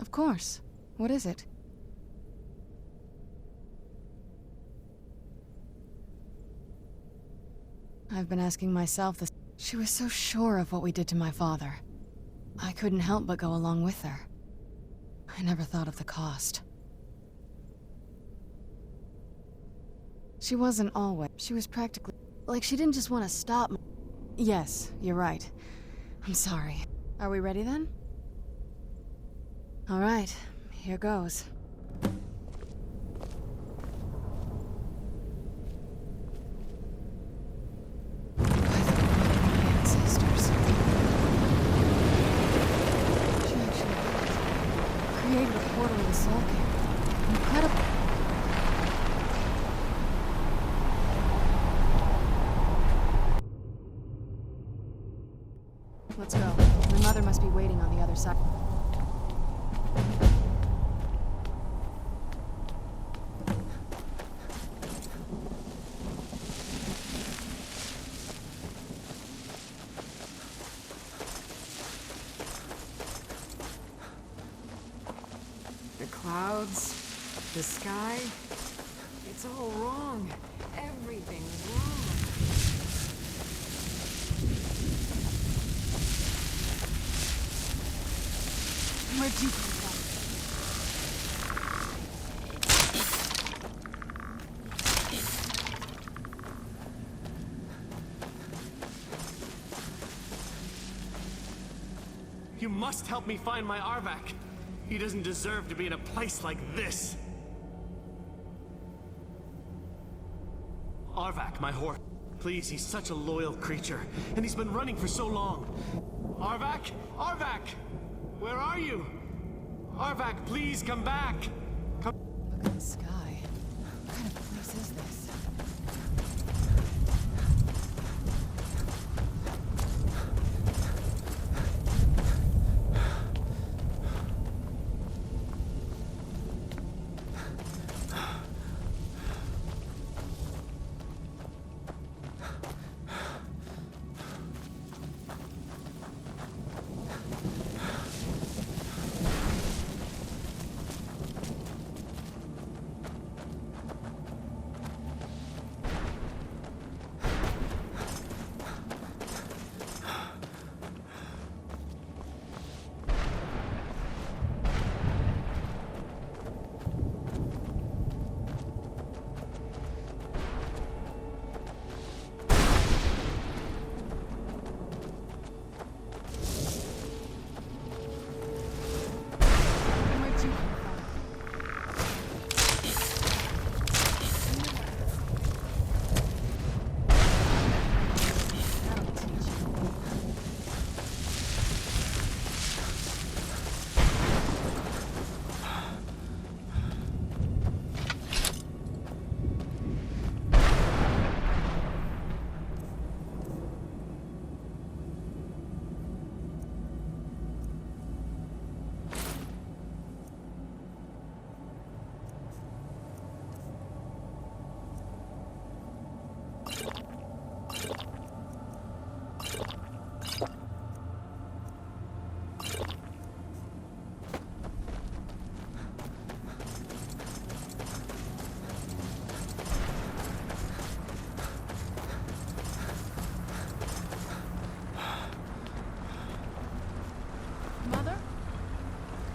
Of course. What is it? I've been asking myself this. She was so sure of what we did to my father. I couldn't help but go along with her. I never thought of the cost. She wasn't always. She was practically... like she didn't just want to stop me. Yes, you're right. I'm sorry. Are we ready then? All right, here goes. Created a portal in the soul camp. Incredible. Let's go. My mother must be waiting on the other side. The clouds, the sky, it's all wrong. Everything's wrong. Where'd you come from? You must help me find my Arvak. He doesn't deserve to be in a place like this. Arvak, my horse. Please, he's such a loyal creature, and he's been running for so long. Arvak? Arvak! Where are you? Arvak, please come back! Look at the sky. What kind of place is this?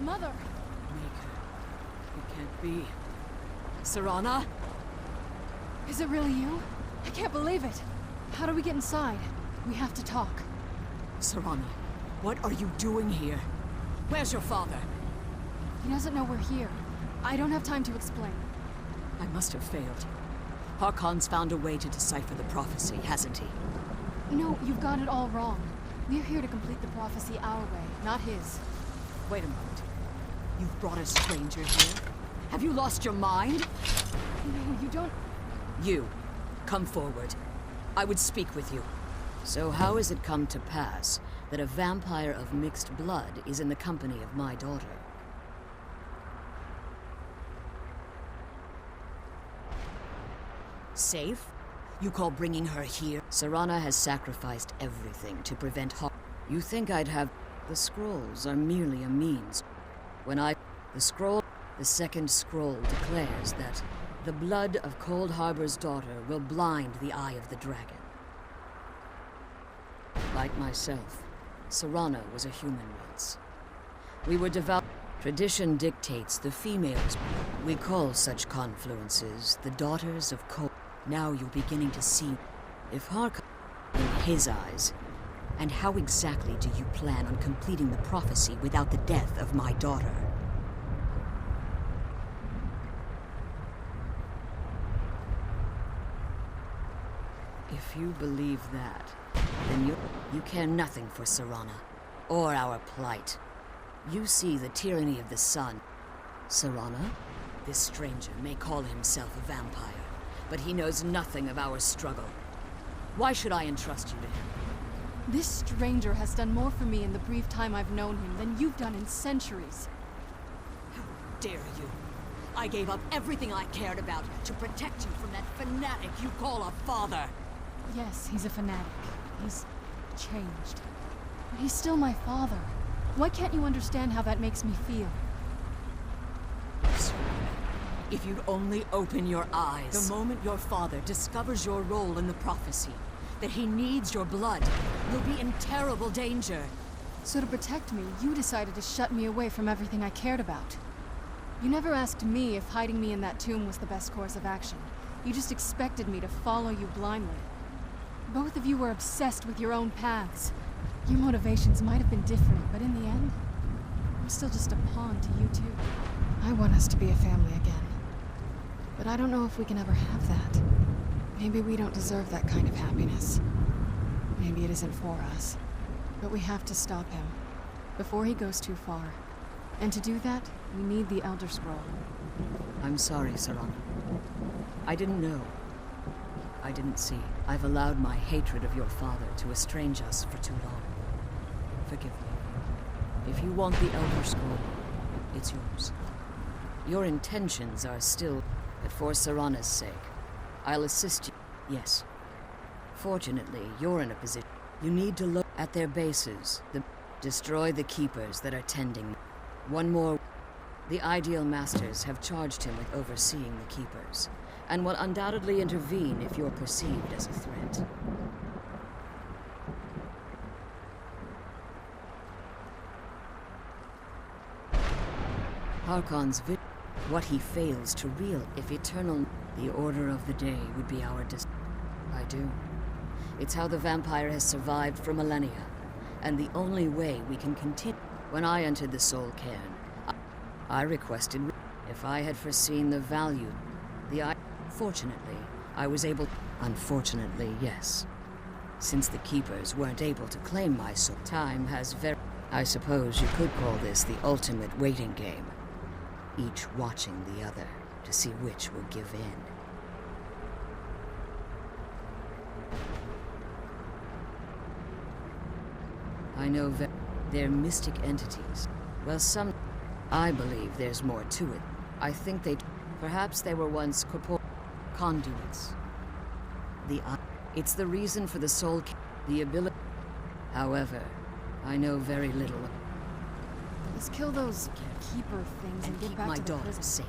Mother! Maker. It can't be. Serana? Is it really you? I can't believe it. How do we get inside? We have to talk. Serana, what are you doing here? Where's your father? He doesn't know we're here. I don't have time to explain. I must have failed. Harkon's found a way to decipher the prophecy, hasn't he? No, you've got it all wrong. We're here to complete the prophecy our way, not his. Wait a moment. You've brought a stranger here? Have you lost your mind? No, you don't... You, come forward. I would speak with you. So how has it come to pass that a vampire of mixed blood is in the company of my daughter? Safe? You call bringing her here? Serana has sacrificed everything to prevent harm. You think I'd have... The scrolls are merely a means. The scroll, the second scroll declares that the blood of Cold Harbor's daughter will blind the eye of the dragon. Like myself, Serana was a human once. We were devout. Tradition dictates the females. We call such confluences the daughters of Cold. Now you're beginning to see if Harkon in his eyes. And how exactly do you plan on completing the prophecy without the death of my daughter? If you believe that, then you care nothing for Serana, or our plight. You see the tyranny of the sun. Serana? This stranger may call himself a vampire, but he knows nothing of our struggle. Why should I entrust you to him? This stranger has done more for me in the brief time I've known him than you've done in centuries. How dare you? I gave up everything I cared about to protect you from that fanatic you call a father. Yes, he's a fanatic. He's changed. But he's still my father. Why can't you understand how that makes me feel? If you'd only open your eyes. The moment your father discovers your role in the prophecy, that he needs your blood, you'll be in terrible danger. So to protect me, you decided to shut me away from everything I cared about. You never asked me if hiding me in that tomb was the best course of action. You just expected me to follow you blindly. Both of you were obsessed with your own paths. Your motivations might have been different, but in the end, I'm still just a pawn to you two. I want us to be a family again. But I don't know if we can ever have that. Maybe we don't deserve that kind of happiness. Maybe it isn't for us. But we have to stop him, before he goes too far. And to do that, we need the Elder Scroll. I'm sorry, Serana. I didn't know. I didn't see. I've allowed my hatred of your father to estrange us for too long. Forgive me. If you want the Elder Scroll, it's yours. Your intentions are still... But for Serana's sake, I'll assist you. Yes. Fortunately, you're in a position. You need to look at their bases. Destroy the keepers that are tending. One more. The Ideal Masters have charged him with overseeing the keepers, and will undoubtedly intervene if you're perceived as a threat. Harkon's what he fails to realize, if eternal, the order of the day would be our I do. It's how the vampire has survived for millennia, and the only way we can continue. When I entered the Soul Cairn, I requested if I had foreseen the value, Fortunately, I was able. Unfortunately, yes. Since the Keepers weren't able to claim my soul, time has I suppose you could call this the ultimate waiting game. Each watching the other to see which will give in. I know they're mystic entities. Well, I believe there's more to it. I think perhaps they were once conduits. It's the reason for the soul, the ability. However, I know very little. Let's kill those keeper things and get keep back my to the daughter prison. safe.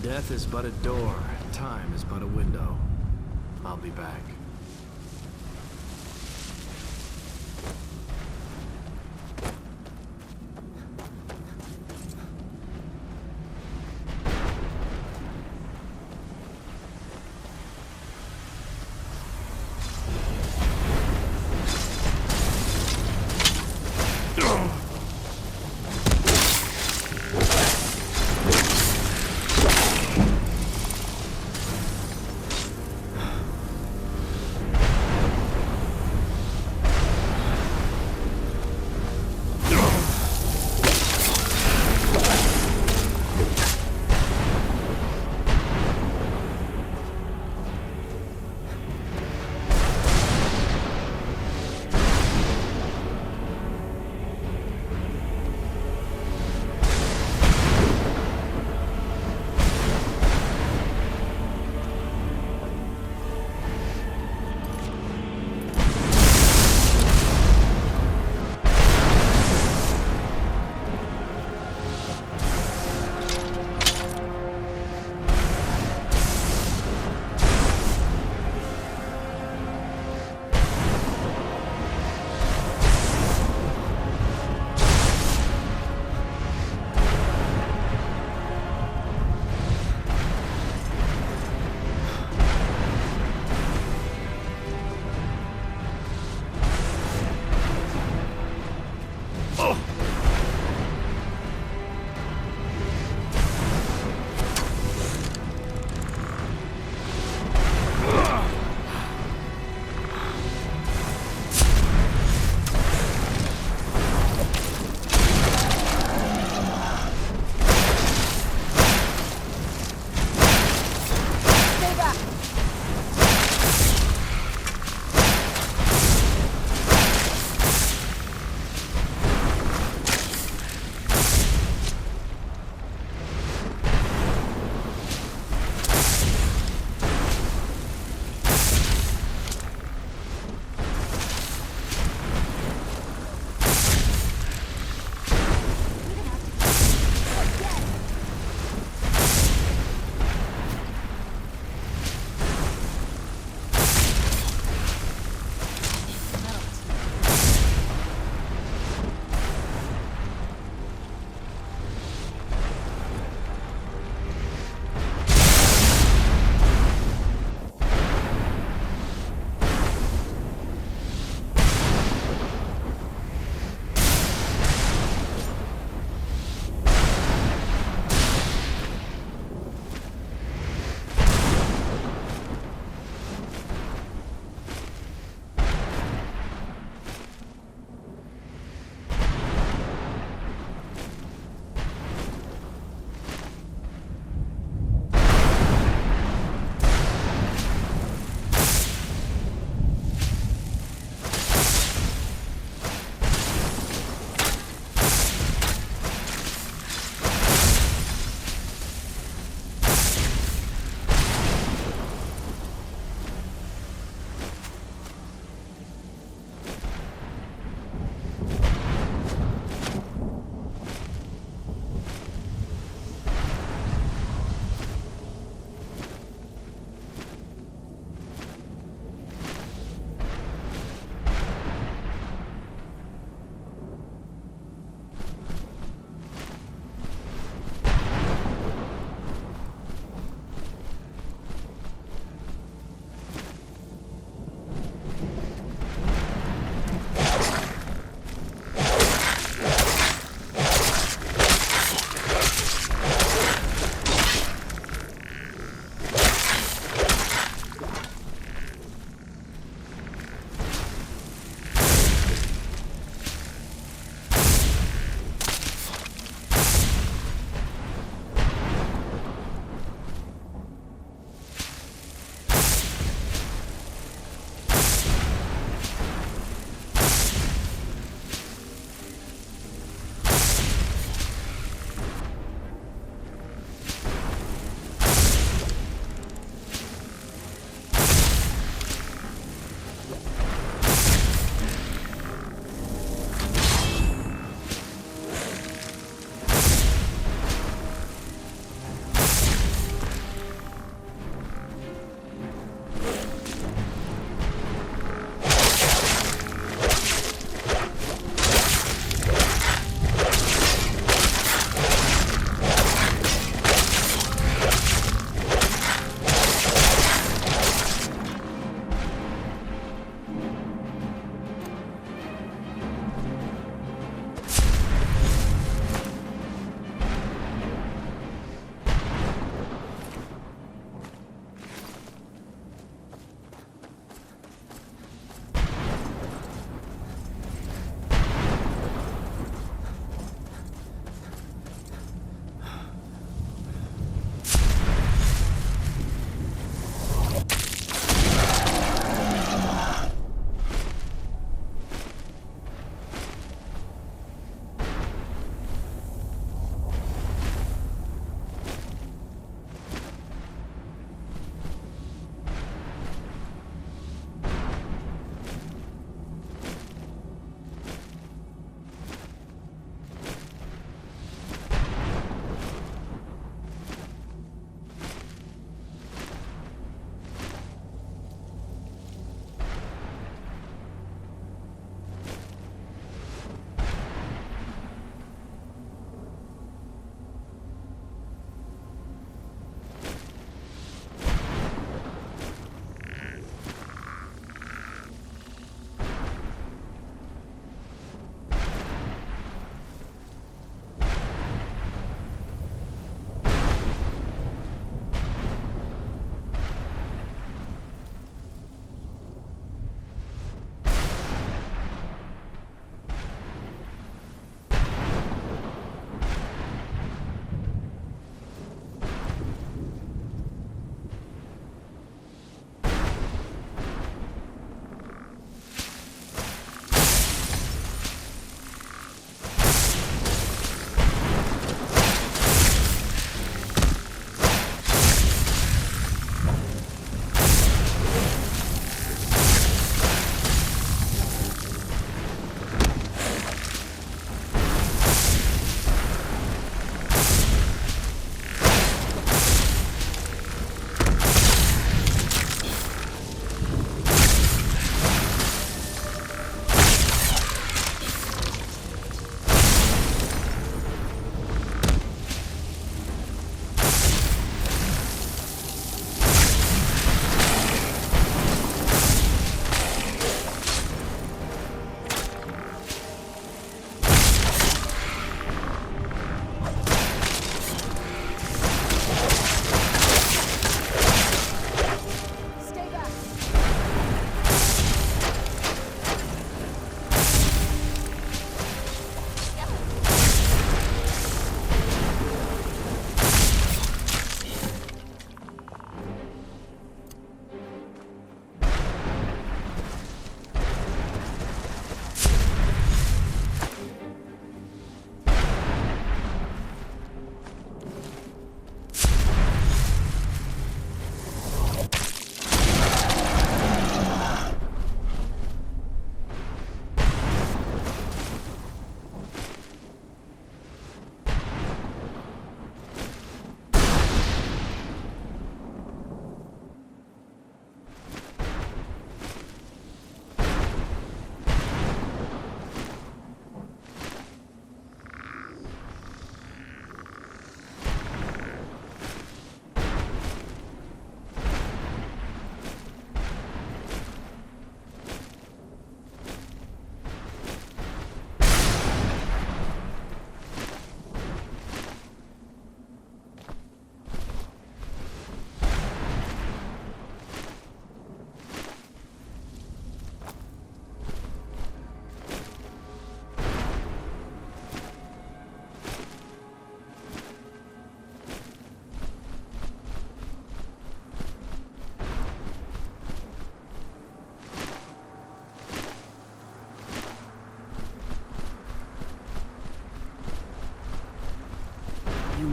Death is but a door, time is but a window. I'll be back.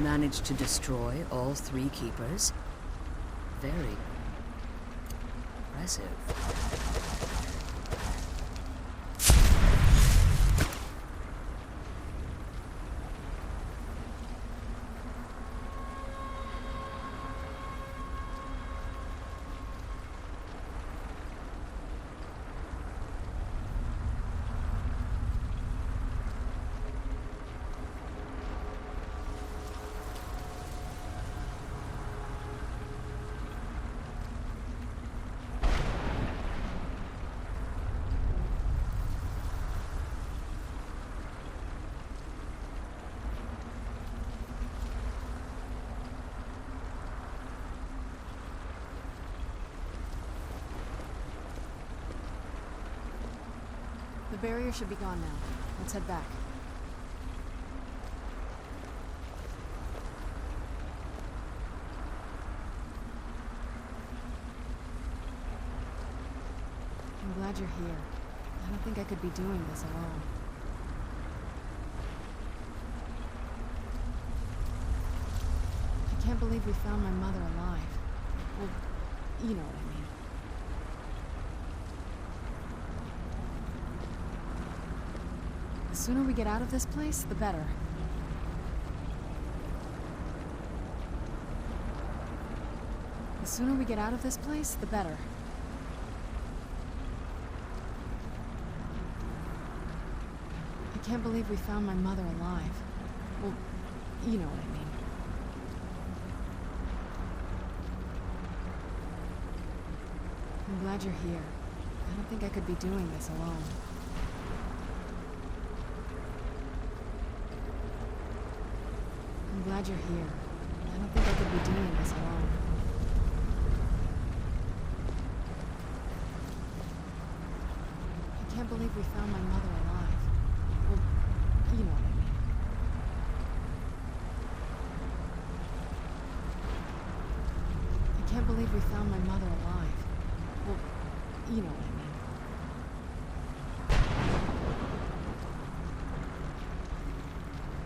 managed to destroy all 3 keepers. Very impressive. The barrier should be gone now. Let's head back. I'm glad you're here. I don't think I could be doing this alone. I can't believe we found my mother alive. Well, you know what I mean. The sooner we get out of this place, the better. The sooner we get out of this place, the better. I can't believe we found my mother alive. Well, you know what I mean. I'm glad you're here. I don't think I could be doing this alone. I'm glad you're here. I don't think I could be doing this alone. I can't believe we found my mother alive. Well, you know what I mean. I can't believe we found my mother alive. Well, you know what I mean.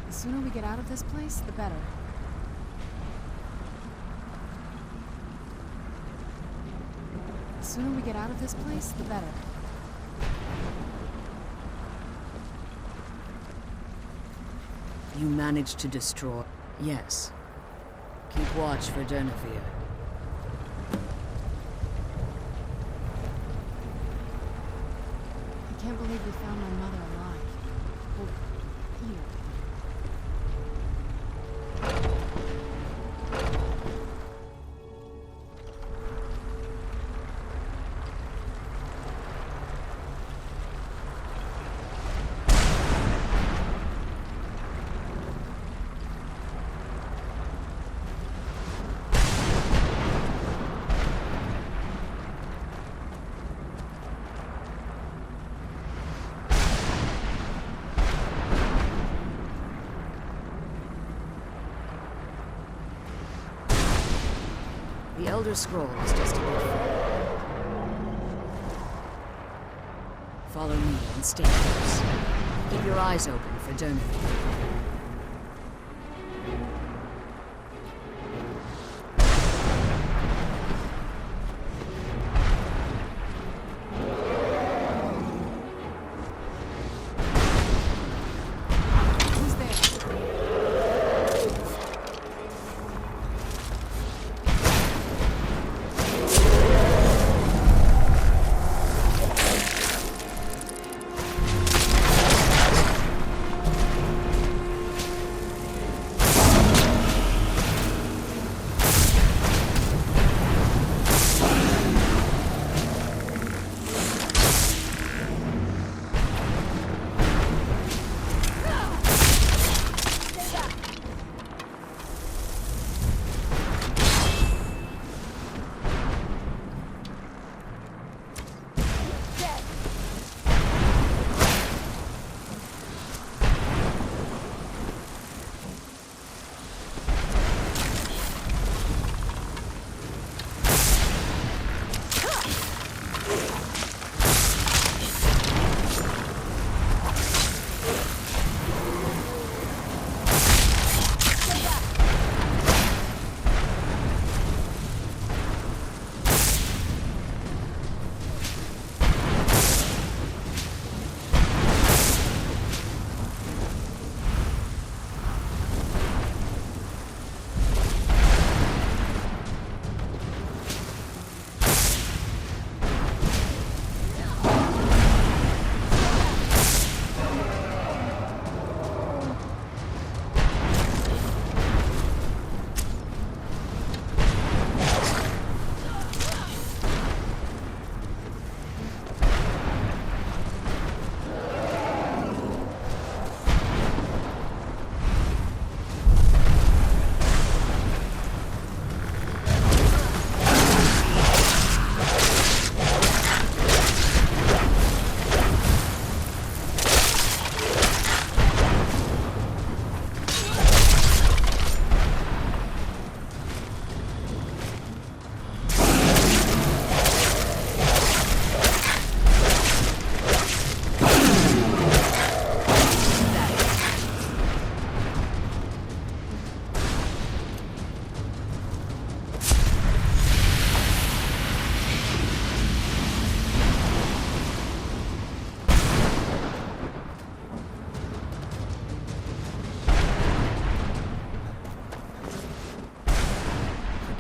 The sooner we get out of this place, the better. The sooner we get out of this place, the better. You managed to destroy... Yes. Keep watch for Dernevere. I can't believe we found my mother alive. Well, you know. The Elder Scroll is just a bit further. Follow me and stay close. Keep your eyes open for Dernevere.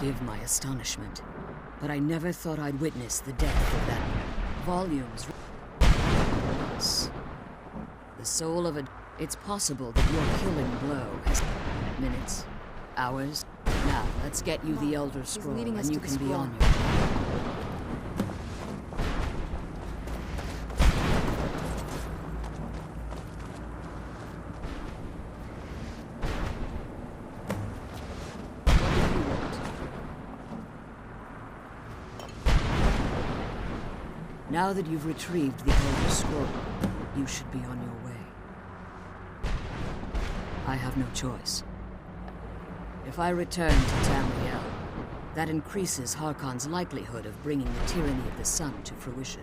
forgive my astonishment, but I never thought I'd witness the death of that volumes. The soul of a... It's possible that your killing blow has... minutes, hours. Now, let's get you the Elder Scroll, leading us and you to the can be scroll. on your way. Now that you've retrieved the Elder Scroll, you should be on your way. I have no choice. If I return to Tamriel, that increases Harkon's likelihood of bringing the tyranny of the Sun to fruition.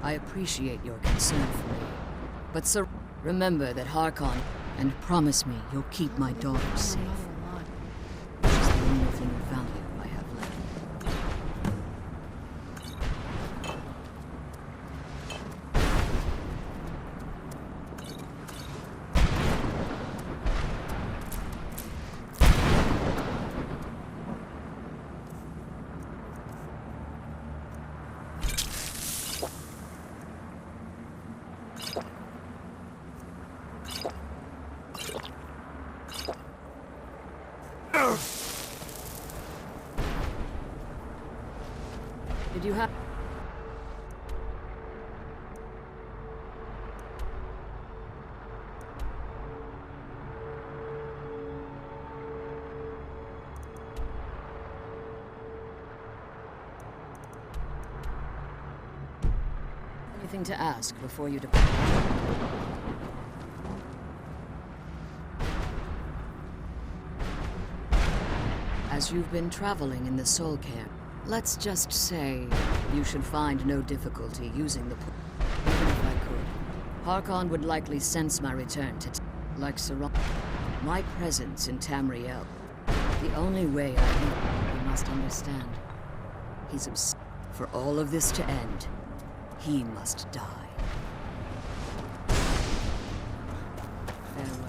I appreciate your concern for me, but sir, remember that Harkon, and promise me you'll keep my daughter safe. Which is the only thing of value I have left. Did you have... anything to ask before you depart? As you've been traveling in the Soul Care, let's just say you should find no difficulty using the pool. Even if I could, Harkon would likely sense my return to like Saran. My presence in Tamriel. The only way I can, you must understand. He's obsessed. For all of this to end, he must die. Farewell.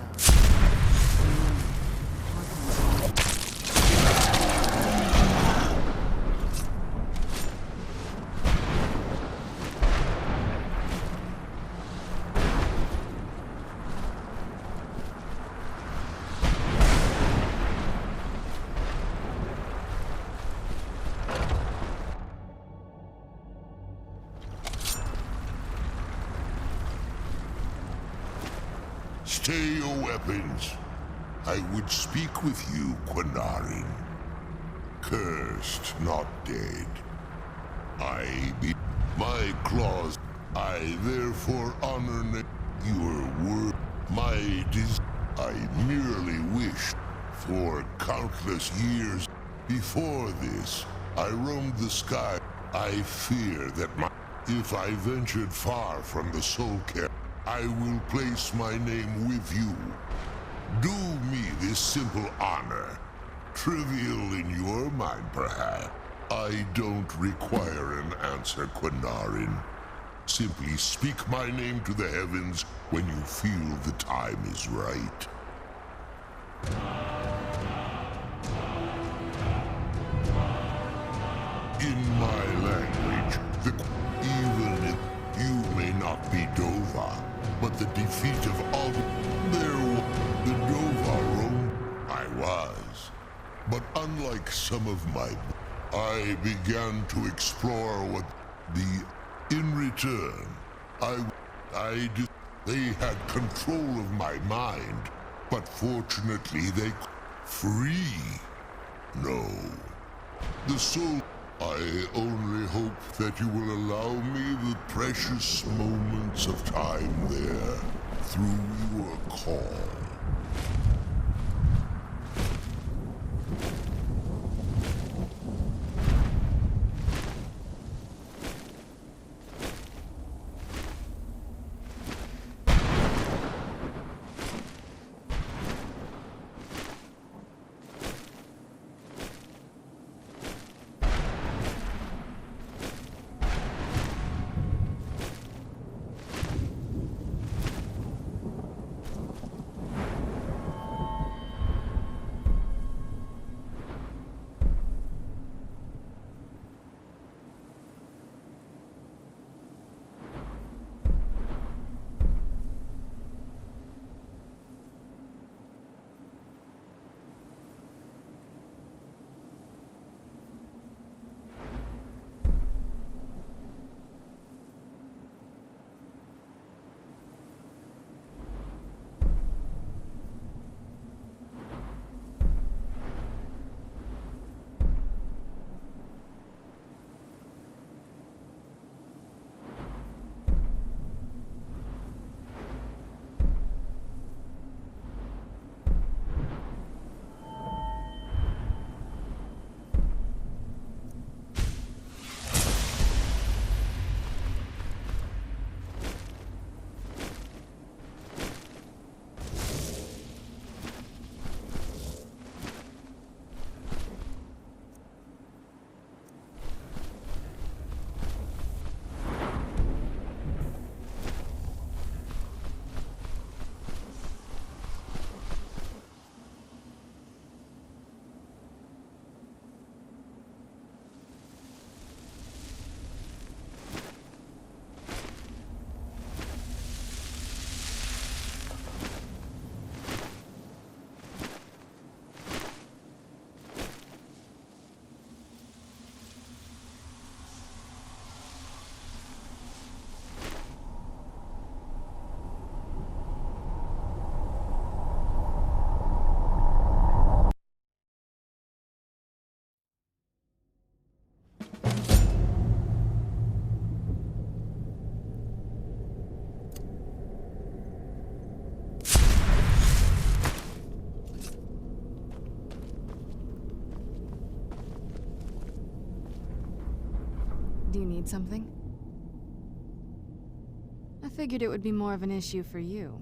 Stay your weapons. I would speak with you, Quinarin. Cursed, not dead. I be my claws. I therefore honor your word. My I merely wished for countless years. Before this, I roamed the sky. I fear that if I ventured far from the Soul Care, I will place my name with you. Do me this simple honor. Trivial in your mind, perhaps. I don't require an answer, Quinarin. Simply speak my name to the heavens when you feel the time is right. In my language, even if you may not be Dova, but the defeat of all the Dova roam I was. But unlike some of my, I began to explore what in return, they had control of my mind, but fortunately they free. No. The soul, I only hope that you will allow me the precious moments of time there through your call. Do you need something? I figured it would be more of an issue for you.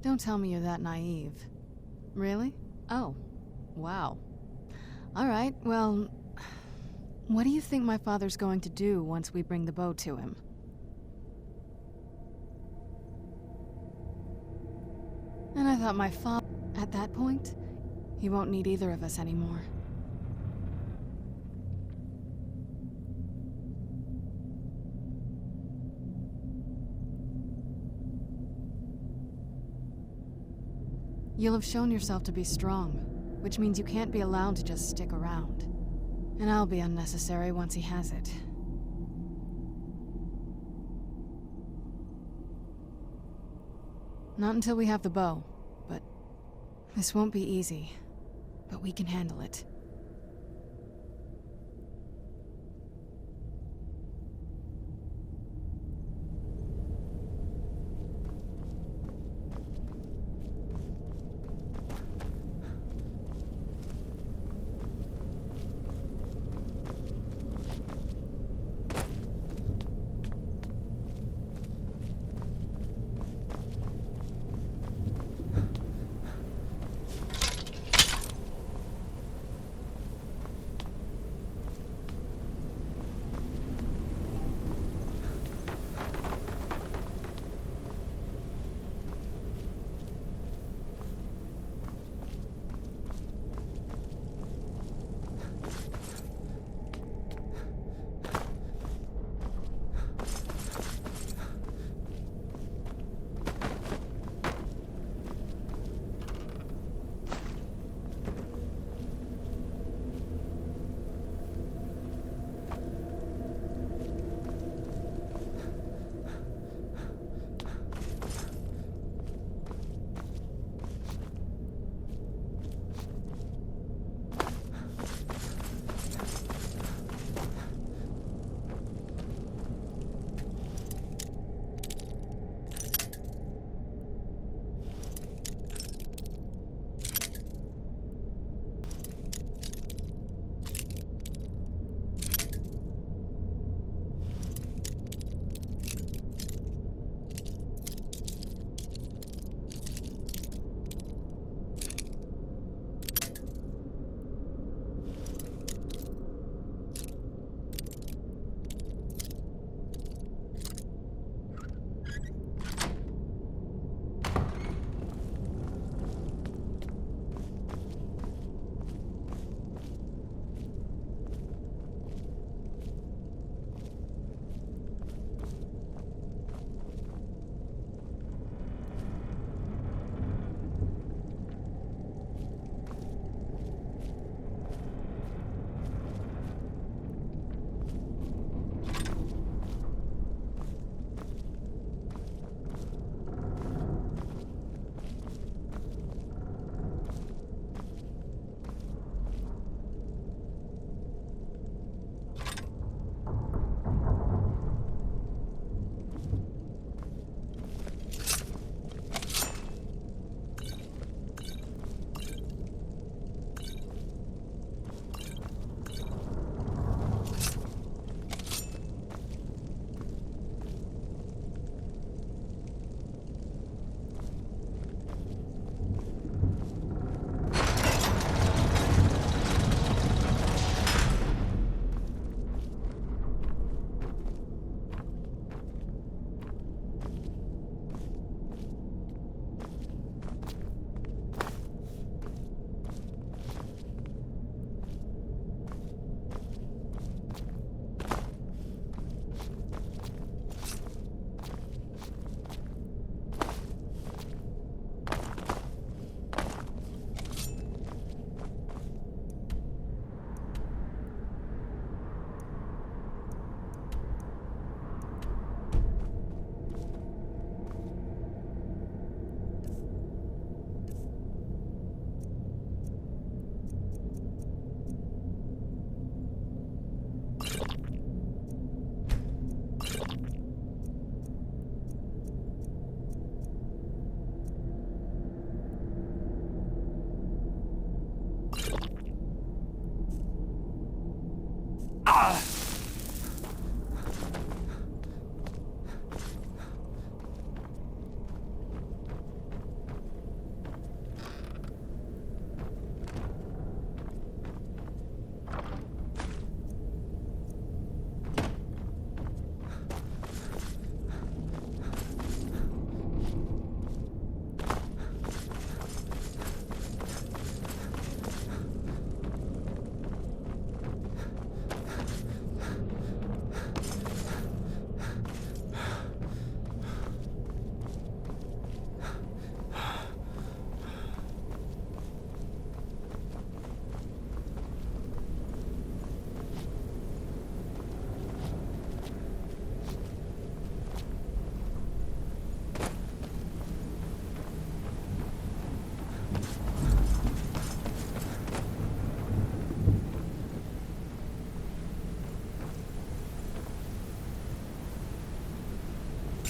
Don't tell me you're that naive. Really? Oh. Wow. Alright, well... What do you think my father's going to do once we bring the bow to him? And I thought my father... At that point, he won't need either of us anymore. You'll have shown yourself to be strong, which means you can't be allowed to just stick around. And I'll be unnecessary once he has it. Not until we have the bow, but this won't be easy. But we can handle it.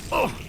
Oh,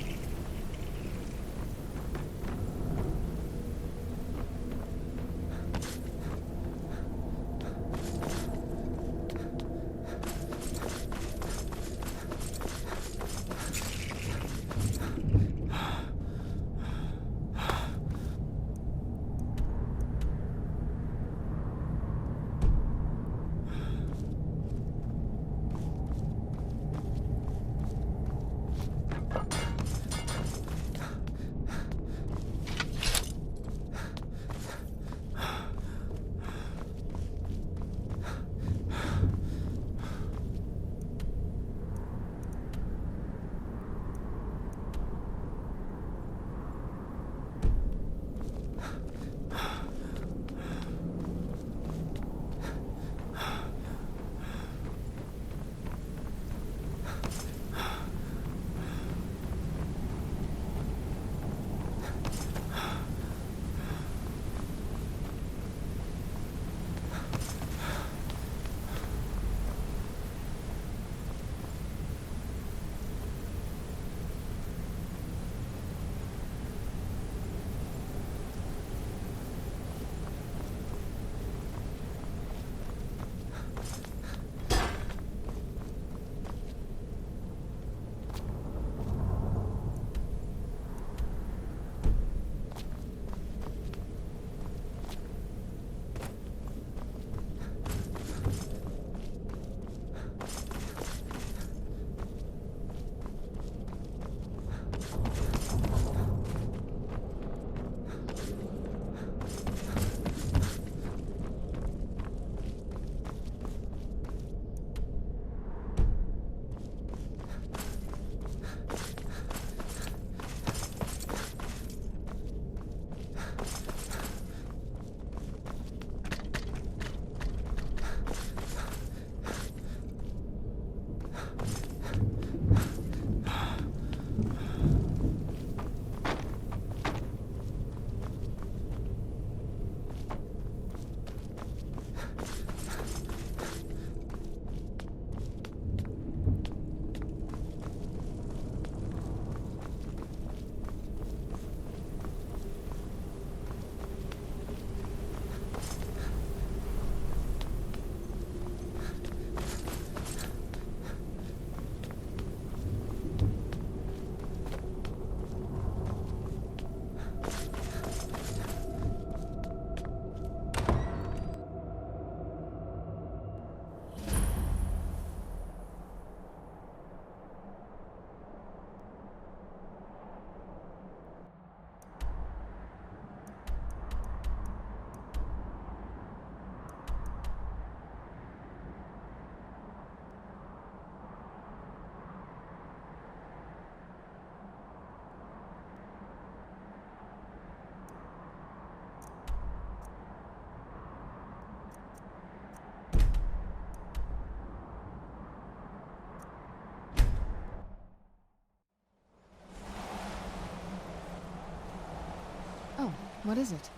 what is it?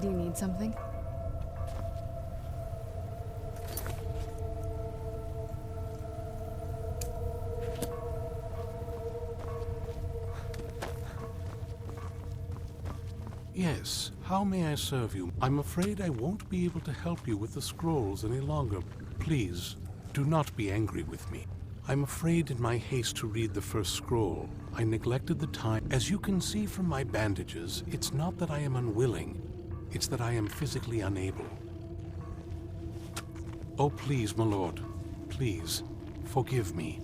Do you need something? Yes, how may I serve you? I'm afraid I won't be able to help you with the scrolls any longer. Please, do not be angry with me. I'm afraid in my haste to read the first scroll, I neglected the time. As you can see from my bandages, it's not that I am unwilling, it's that I am physically unable. Oh, please, my lord, please, forgive me.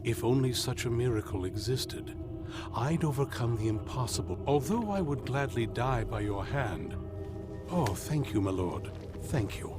If only such a miracle existed, I'd overcome the impossible, although I would gladly die by your hand. Oh, thank you, my lord. Thank you.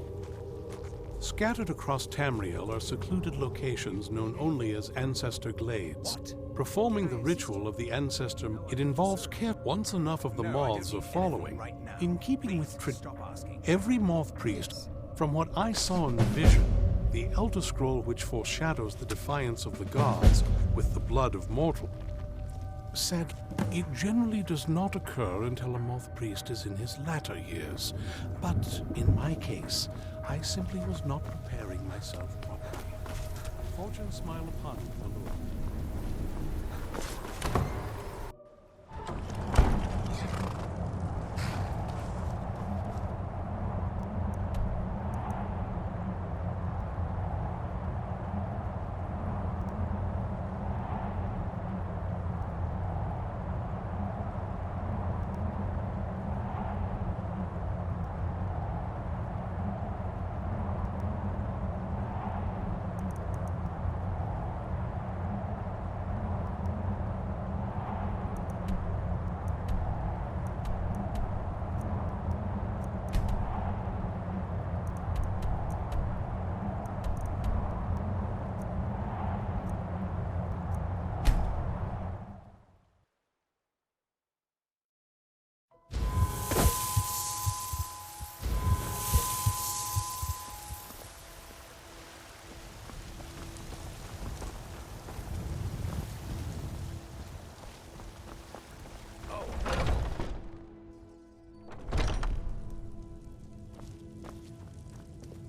Scattered across Tamriel are secluded locations known only as Ancestor Glades. Performing the ritual of the Ancestor, it involves care. Once enough of the moths are following, in keeping with every moth priest, from what I saw in the vision, the Elder Scroll which foreshadows the defiance of the gods with the blood of mortal, said it generally does not occur until a moth priest is in his latter years. But in my case, I simply was not preparing myself properly. Fortune smile upon you, my lord.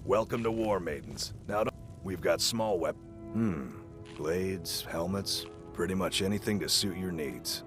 Welcome to War Maidens. Now, we've got small blades, helmets, pretty much anything to suit your needs.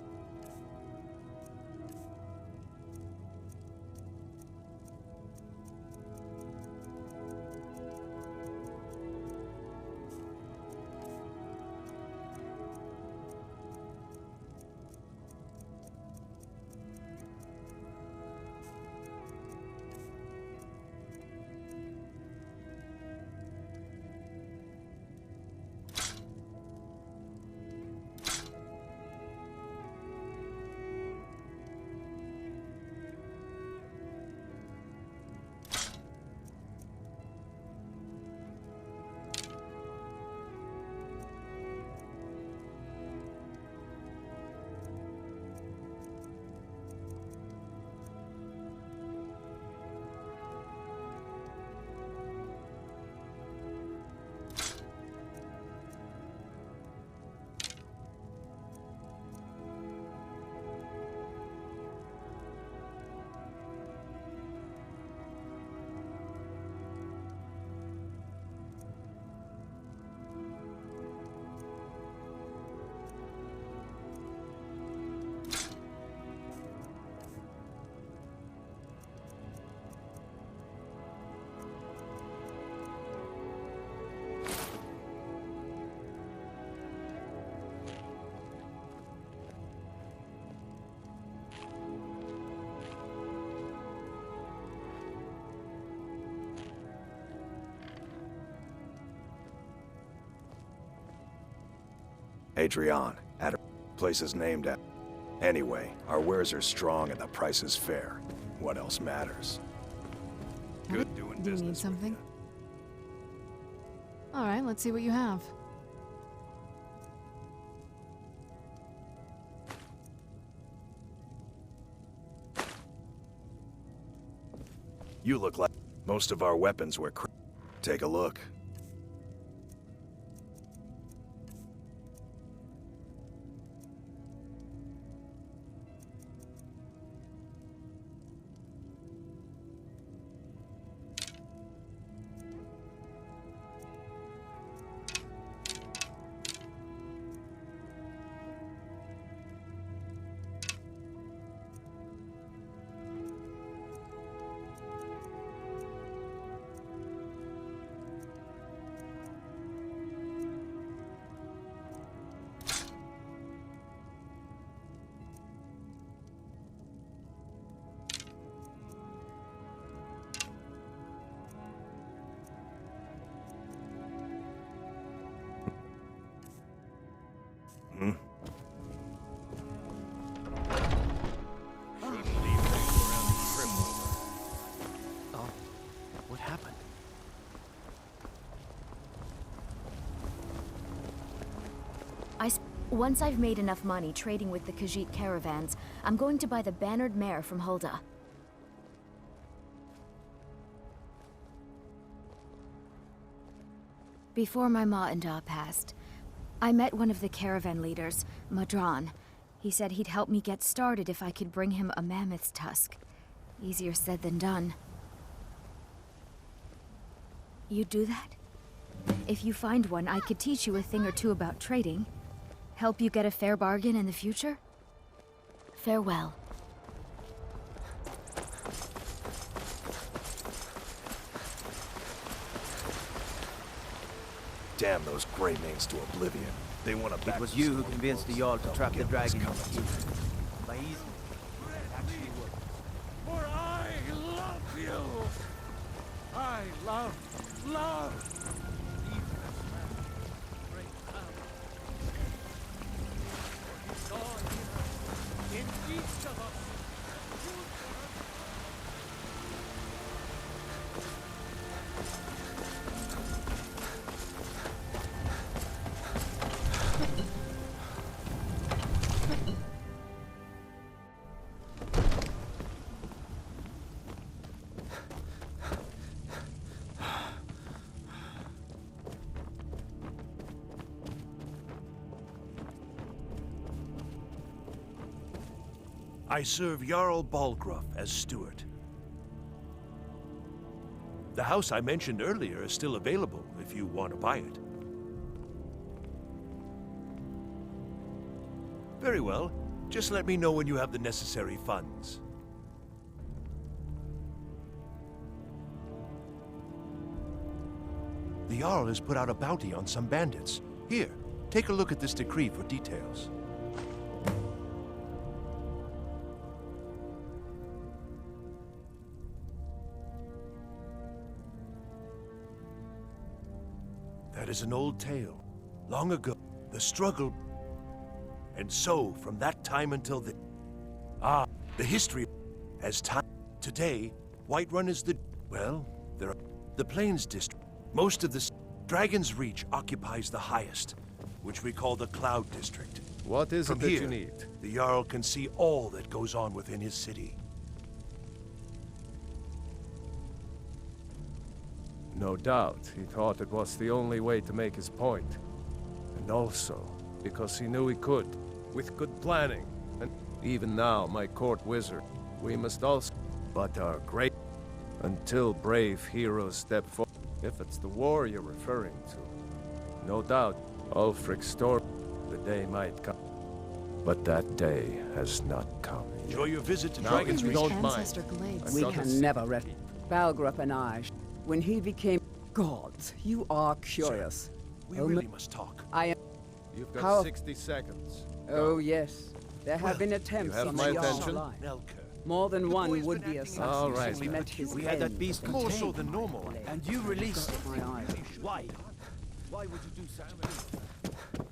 Adrian, at a place is named at. Anyway, our wares are strong and the price is fair. What else matters? Good doing Do you business. need something? All right, let's see what you have. You look like most of our weapons were Take a look. happened? Once I've made enough money trading with the Khajiit caravans, I'm going to buy the bannered mare from Hulda. Before my ma and Da passed, I met one of the caravan leaders, Madran. He said he'd help me get started if I could bring him a mammoth's tusk. Easier said than done. You'd do that? If you find one, I could teach you a thing or two about trading. Help you get a fair bargain in the future? Farewell. Damn those Grey Manes to oblivion. They want to back. It was you who convinced the Jarl to trap the dragon. By easement. For I love you! I love! In each of us. I serve Jarl Balgruuf as steward. The house I mentioned earlier is still available if you want to buy it. Very well. Just let me know when you have the necessary funds. The Jarl has put out a bounty on some bandits. Here, take a look at this decree for details. That is an old tale. Long ago, the struggle... And so, from that time until the... the history... As time... Today, Whiterun is the... Well, there are... The Plains District. Most of the... Dragon's Reach occupies the highest, which we call the Cloud District. What is From it that here, you need? the Jarl can see all that goes on within his city. No doubt, he thought it was the only way to make his point. And also, because he knew he could, with good planning. And even now, my court wizard, we must also... But our great... Until brave heroes step forward. If it's the war you're referring to. No doubt, Ulfric's story, the day might come. But that day has not come. Enjoy your visit to Now, Dragon's if you Reach. don't mind, Ancestor Glades. We We can never rest. Balgruuf and I, when he became gods, you are curious. We Oh, really must talk. I am. you've got How- 60 seconds. Oh yes, there have been Well, attempts have on my the Jarl's attention? life. Nelka. More than The one boy's would been be acting assassin All right, since we met his We had that end. beast More so contained. than normal. And you released it. My eyes. Why? Why would you do such a thing?